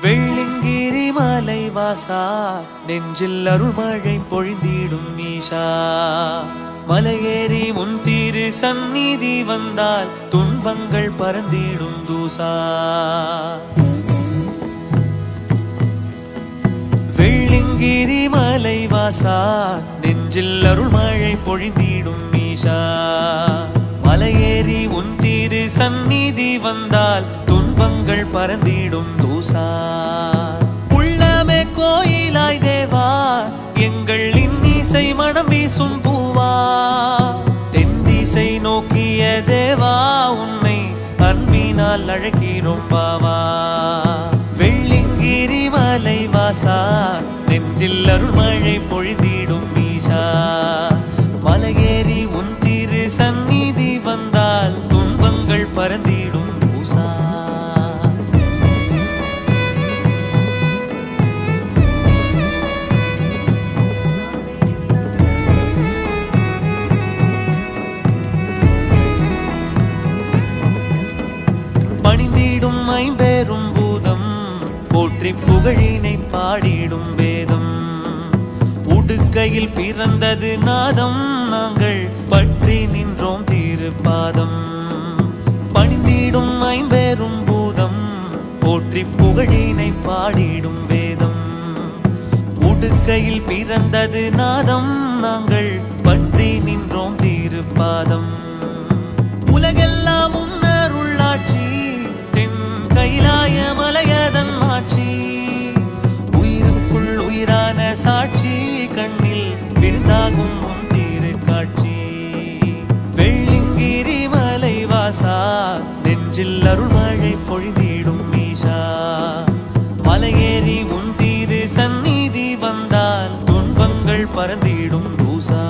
வெள்ளிங்கிரி மலை வாசா நெஞ்சில் அருள்மழை பொழிந்திடும் ஈஷா மலையேறி முன் திரு சந்நிதி வந்தால் துன்பங்கள் பறந்திடும் தூசா வெள்ளிங்கிரி மலை வாசா நெஞ்சில் அருள்மழை பொழிந்திடும் ஈஷா மலையேறி உன் திரு சந்நிதி வந்தால் துன்பங்கள் பறந்திடும் தூசா உள்ளமே கோயிலாய் தேவா எங்கள் இன்னிசை மனம் வீசும் பூவா தென்திசை நோக்கிய தேவா உன்னை அன்பினால் அழைக்கிறோம் பாவா வெள்ளிங்கிரி மலை வாசா நெஞ்சில் அருள்மழை பொழிந்திடும் ஈஷா மலையேறி உன் திரு சந்நிதி வந்தால் துன்பங்கள் பறந்திடும் தூசா பணிந்திடும் ஐம்பெரும் பூதம் போற்றி புகழினை பாடிடும் வேதம் உடுக்கையில் பிறந்தது நாதம் நாங்கள் பற்றி நின்றோம் திருப்பாதம் பணிந்திடும் ஐம்பெரும் பூதம் போற்றி புகழினை பாடிடும் வேதம் உடுக்கையில் பிறந்தது நாதம் நாங்கள் பற்றி நின்றோம் திருப்பாதம் உலகெல்லாம் உன்னருள்ளாட்சி தென் கைலாய மலையதன் ஆட்சி உயிருக்குள் உயிரான சாட்சி கண்ணில் விருந்தாகும் உன் திரு காட்சி வெள்ளிங்கிரி மலை வாசா நெஞ்சில் அருள்மழை பொழிந்திடும் ஈஷா மலையேறி உன் திரு சந்நிதி வந்தால் துன்பங்கள் பறந்திடும் தூசா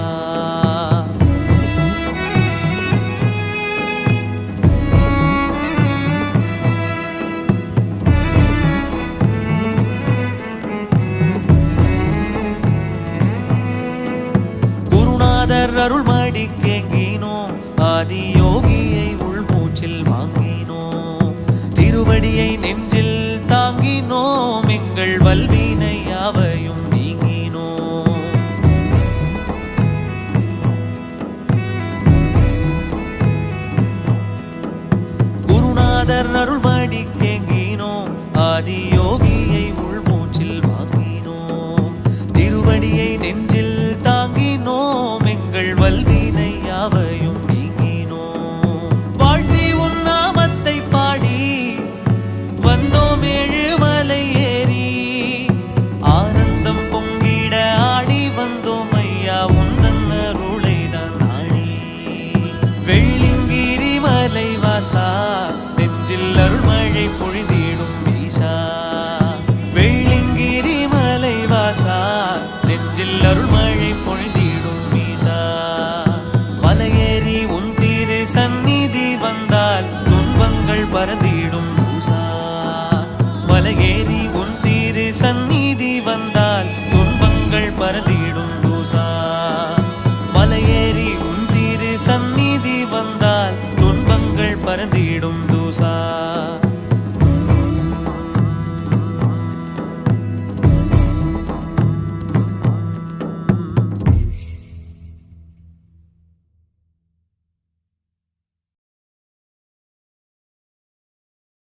அருள்மடி கேங்கினோம் ஆதி யோகியை உள்மூச்சில் வாங்கினோம் திருவடியை நெஞ்சில் தாங்கினோம் எங்கள் வல்வினை யாவையும் நீங்கினோம் குருநாதர் அருள்மடி கேங்கினோம் ஆதி யோகியை உள்மூச்சில் வாங்கினோம் திருவடியை நெஞ்சில் தாங்கினோம் எங்கள் வல்வினை யாவையும் நீங்கினோம் வாழ்த்தி உன் நாமத்தை பாடி வந்தோம் ஏழுமலை ஏறி ஆனந்தம் பொங்கிட ஆடி வந்தோம் ஐயா உந்தன் அருளைதான் நாடி வெள்ளிங்கிரி மலை வாசா நெஞ்சில் அருள்மழை பொழிதி